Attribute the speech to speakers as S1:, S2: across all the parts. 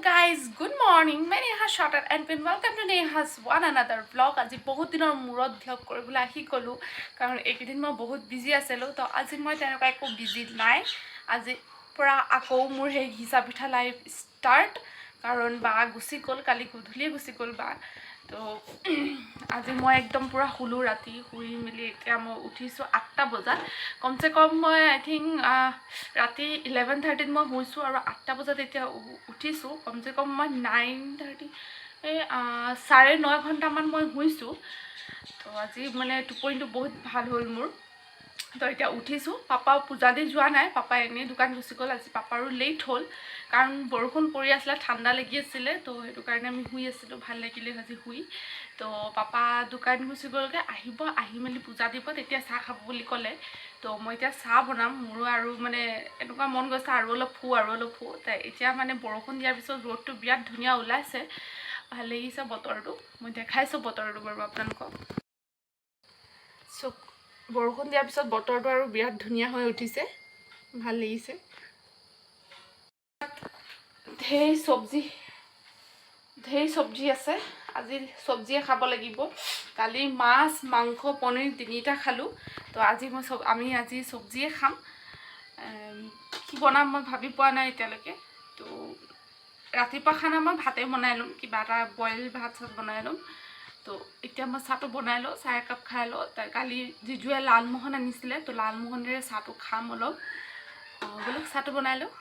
S1: guys, good morning. My name is Shorter and welcome to Neha's one another vlog. আজি বহুত দিনৰ মূৰত vlog কৰিবলৈ আহি গলো কাৰণ এইকেইদিন মই বহুত বিজি আছিলো তো আজি মই তেনেকুৱা একো বিজি নাই আজি পুৰা আকৌ মোৰ সেই হিচাপ পিঠা লাইভ ষ্টাৰ্ট কাৰণ বা গুচি গ'ল কালি গধূলি গুচি গ'ল বা তো আজি মই একদম পুৰা শুলো ৰাতি শুই মিলি এতিয়া মই উঠিছো 8টা বজাত কমসে কম মই আই থিংক ৰাতি 11:30 মই শুইছো আৰু 8টা বজাত এতিয়া উঠিছো কমসে কম মই 9:30 9.5 ঘণ্টামান মই শুইছো তো আজি মানে টোপনিটো বহুত ভাল হ'ল মোৰ তো এতিয়া উঠিছো পাপা পূজা দি যোৱা নাই পাপা এনে দোকান গুচি গ'ল আজি পাপাৰো লেট হ'ল কাৰণ বৰষুণ পৰি আছিল ঠাণ্ডা লাগি আছিল তো হেতু কাৰণে আমি শুই আছিল ভাল লাগিলে আজি শুই তো পাপা দোকান গুচি গ'লগে আহিব আহি মেলি পূজা দিব তেতিয়া চাহ খাব বুলি ক'লে তো মই এতিয়া চাহ বনাম মোৰো আৰু মানে এনেকুৱা মন গৈছে আৰু অলপ ফু তাই এতিয়া মানে বৰষুণ দিয়াৰ পিছত ৰ'দটো বিৰাট ধুনীয়া ওলাইছে ভাল লাগিছে বতৰটো মই দেখাইছো বতৰটো বাৰু আপোনালোকক বৰষুণ দিয়াৰ পিছত বতৰটো আৰু বিৰাট ধুনীয়া হৈ উঠিছে ভাল লাগিছে ধেৰ সবজি আছে আজি সবজিয়ে খাব লাগিব কালি মাছ মাংস পনীৰ তিনিটা খালো তো আজি আমি আজি সবজিয়ে খাম কি বনাম মই ভাবি পোৱা নাই এতিয়ালৈকে তো ৰাতিপুৱা খানা মই ভাতে বনাই লম কিবা এটা বইল ভাত বনাই লম তো এতিয়া মই চাহটো বনাই লওঁ চাহ একাপ খাই লওঁ কালি জিজুৱে লালমোহন আনিছিলে তো লালমোহনেৰে চাহটো খাম অলপ বলক চাহটো বনাই লওঁ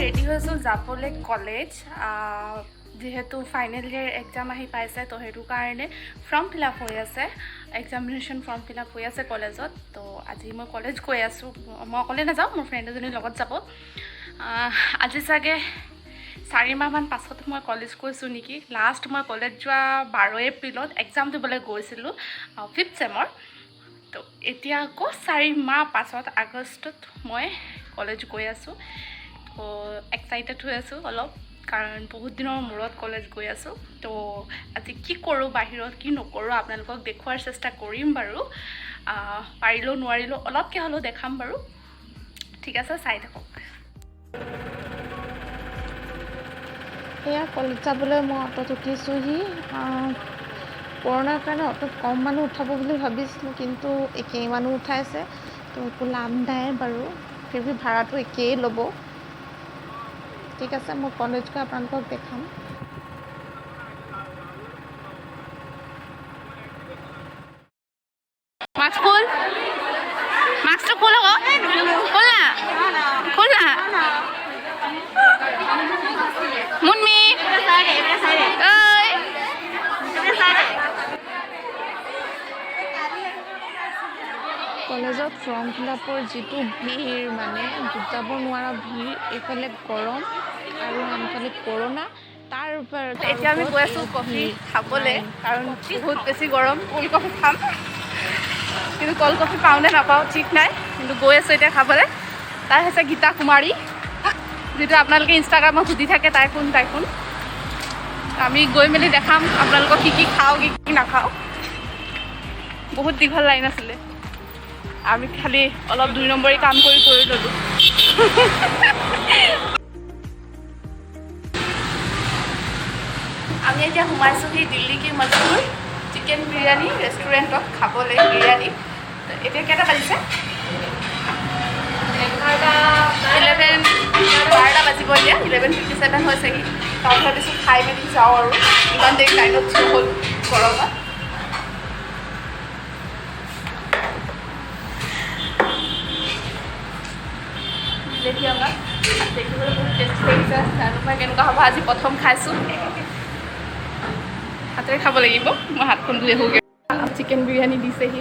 S1: ৰেডি হৈছোঁ যাবলৈ কলেজ যেহেতু ফাইনেল ইয়াৰ এক্সাম আহি পাইছে তো সেইটো কাৰণে ফৰ্ম ফিল আপ হৈ আছে এক্সামিনেশ্যন ফৰ্ম ফিল আপ হৈ আছে কলেজত তো আজি মই কলেজ গৈ আছোঁ মই অকলে নাযাওঁ মোৰ ফ্ৰেণ্ড এজনীৰ লগত যাব আজি চাগে 4 মাহমান পাছত মই কলেজ গৈছোঁ নেকি লাষ্ট মই কলেজ যোৱা 12 এপ্ৰিলত এক্সাম দিবলৈ গৈছিলোঁ 5th চেমৰ তো এতিয়া আকৌ 4 মাহ পাছত আগষ্টত মই কলেজ গৈ আছোঁ তো এক্সাইটেড হৈ আছোঁ অলপ কাৰণ বহুত দিনৰ মূৰত কলেজ গৈ আছোঁ তো আজি কি কৰোঁ বাহিৰত কি নকৰোঁ আপোনালোকক দেখুৱাৰ চেষ্টা কৰিম বাৰু পাৰিলেও নোৱাৰিলেও অলপকৈ হ'লেও দেখাম বাৰু ঠিক আছে চাই থাকক এয়া কলেজ যাবলৈ মই অটত উঠিছোঁহি কৰোণাৰ কাৰণে অটত কম মানুহ উঠাব বুলি ভাবিছিলোঁ কিন্তু একেই মানুহ উঠাইছে তো একো লাভ নাই বাৰু ফিৰবি ভাড়াটো একেই ল'ব ঠিক আছে মই কলেজ গৈ আপোনালোকক দেখাম মাস্কটো খোল আকৌ খোল না মুনমি কলেজত ফৰ্ম ফিল আপৰ যিটো ভিৰ মানে বুজাব নোৱাৰা ভিৰ এইফালে গৰম আৰু আনফালে কৰোণা তাৰ এতিয়া আমি গৈ আছোঁ কফি খাবলৈ কাৰণ বহুত বেছি গৰম কোল্ড কফি খাম কিন্তু কোল্ড কফি পাওঁ নে নাপাওঁ ঠিক নাই কিন্তু গৈ আছোঁ এতিয়া খাবলৈ তাই হৈছে গীতা কুমাৰী যিটো আপোনালোকে ইনষ্টাগ্ৰামত সুধি থাকে তাই কোন আমি গৈ মেলি দেখাম আপোনালোকক কি খাওঁ কি নাখাওঁ বহুত দীঘল লাইন আছিলে আমি খালি অলপ 2 নম্বৰী কাম কৰি ল'লোঁ আমি এতিয়া সোমাইছোঁহি দিল্লী কি মজদুৰ চিকেন বিৰিয়ানী ৰেষ্টুৰেণ্টত খাবলৈ বিৰিয়ানী এতিয়া কেইটা বাজিছে 12টা বাজিব এতিয়া 11:57 হৈছেহি তাৰ ভাবিছোঁ খাই মেলি যাওঁ আৰু ইমান দেৰি লাইনত থিয় হ'ল গৰমত দেখিবলৈ বহুত টেষ্টি লাগিছে জানো পাই কেনেকুৱা হ'ব আজি প্ৰথম খাইছোঁ হাতেৰে খাব লাগিব মই হাতখন ধুই আহোঁগৈ চিকেন বিৰিয়ানী দিছেহি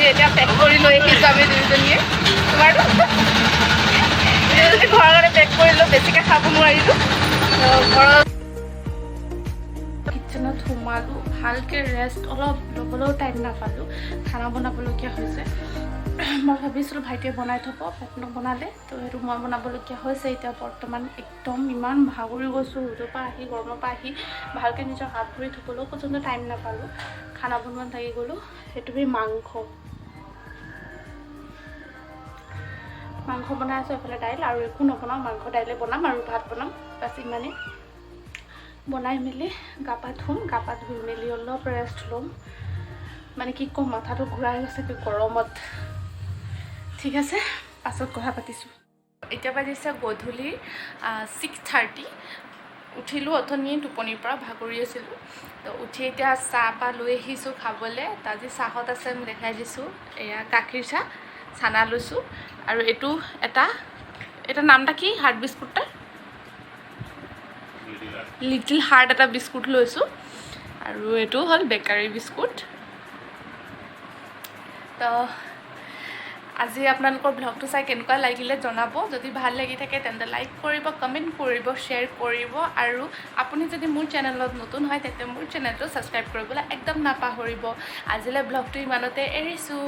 S1: এতিয়া পেক কৰি লৈ আহিছোঁ আমি দুয়োজনীয়ে তোমাৰতো ঘৰৰ কাৰণে পেক কৰিলোঁ বেছিকৈ খাব নোৱাৰিলোঁ ঘৰত কিটচেনত সোমালোঁ ভালকৈ ৰেষ্ট অলপ ল'বলৈও টাইম নাপালোঁ খানা বনাবলগীয়া হৈছে মই ভাবিছিলোঁ ভাইটিয়ে বনাই থ'ব ভাত নবনালে তো সেইটো মই বনাবলগীয়া হৈছে এতিয়া বৰ্তমান একদম ইমান ভাগৰি গৈছোঁ ৰ'দৰ পৰা আহি গৰমৰ পৰা আহি ভালকৈ নিজৰ হাত ভৰি ধুবলৈও পৰ্যন্ত টাইম নাপালোঁ খানা বনোৱাত লাগি গ'লোঁ সেইটোৱেই মাংস বনাই আছোঁ এইফালে দাইল আৰু একো নবনাওঁ মাংস দাইলে বনাম আৰু ভাত বনাম বাছ ইমানেই বনাই মেলি গা পা ধুম গা পা ধুই মেলি অলপ ৰেষ্ট ল'ম মানে কি ক'ম মাথাটো ঘূৰাই গৈছে গৰমত ঠিক আছে পাছত কথা পাতিছোঁ এতিয়া বাজিছে গধূলি 6:30 উঠিলোঁ অথনি টোপনিৰ পৰা ভাগৰি আছিলোঁ তো উঠি এতিয়া চাহ পা লৈ আহিছোঁ খাবলৈ আজি চাহত আছে মই দেখাই দিছোঁ এয়া গাখীৰ চাহ চানা লৈছোঁ আৰু এইটো এটা নামটা কি হাৰ্ট বিস্কুটটা লিটিল হাৰ্ট এটা বিস্কুট লৈছোঁ আৰু এইটো হ'ল বেকাৰী বিস্কুট তো আজি আপোনালোকৰ ব্লগটো চাই কেনেকুৱা লাগিলে জনাব যদি ভাল লাগি থাকে তেন্তে লাইক কৰিব কমেণ্ট কৰিব শ্বেয়াৰ কৰিব আৰু আপুনি যদি মোৰ চেনেলত নতুন হয় তেন্তে মোৰ চেনেলটো ছাবস্ক্ৰাইব কৰিবলৈ একদম নাপাহৰিব আজিলৈ ব্লগটো ইমানতে এৰিছোঁ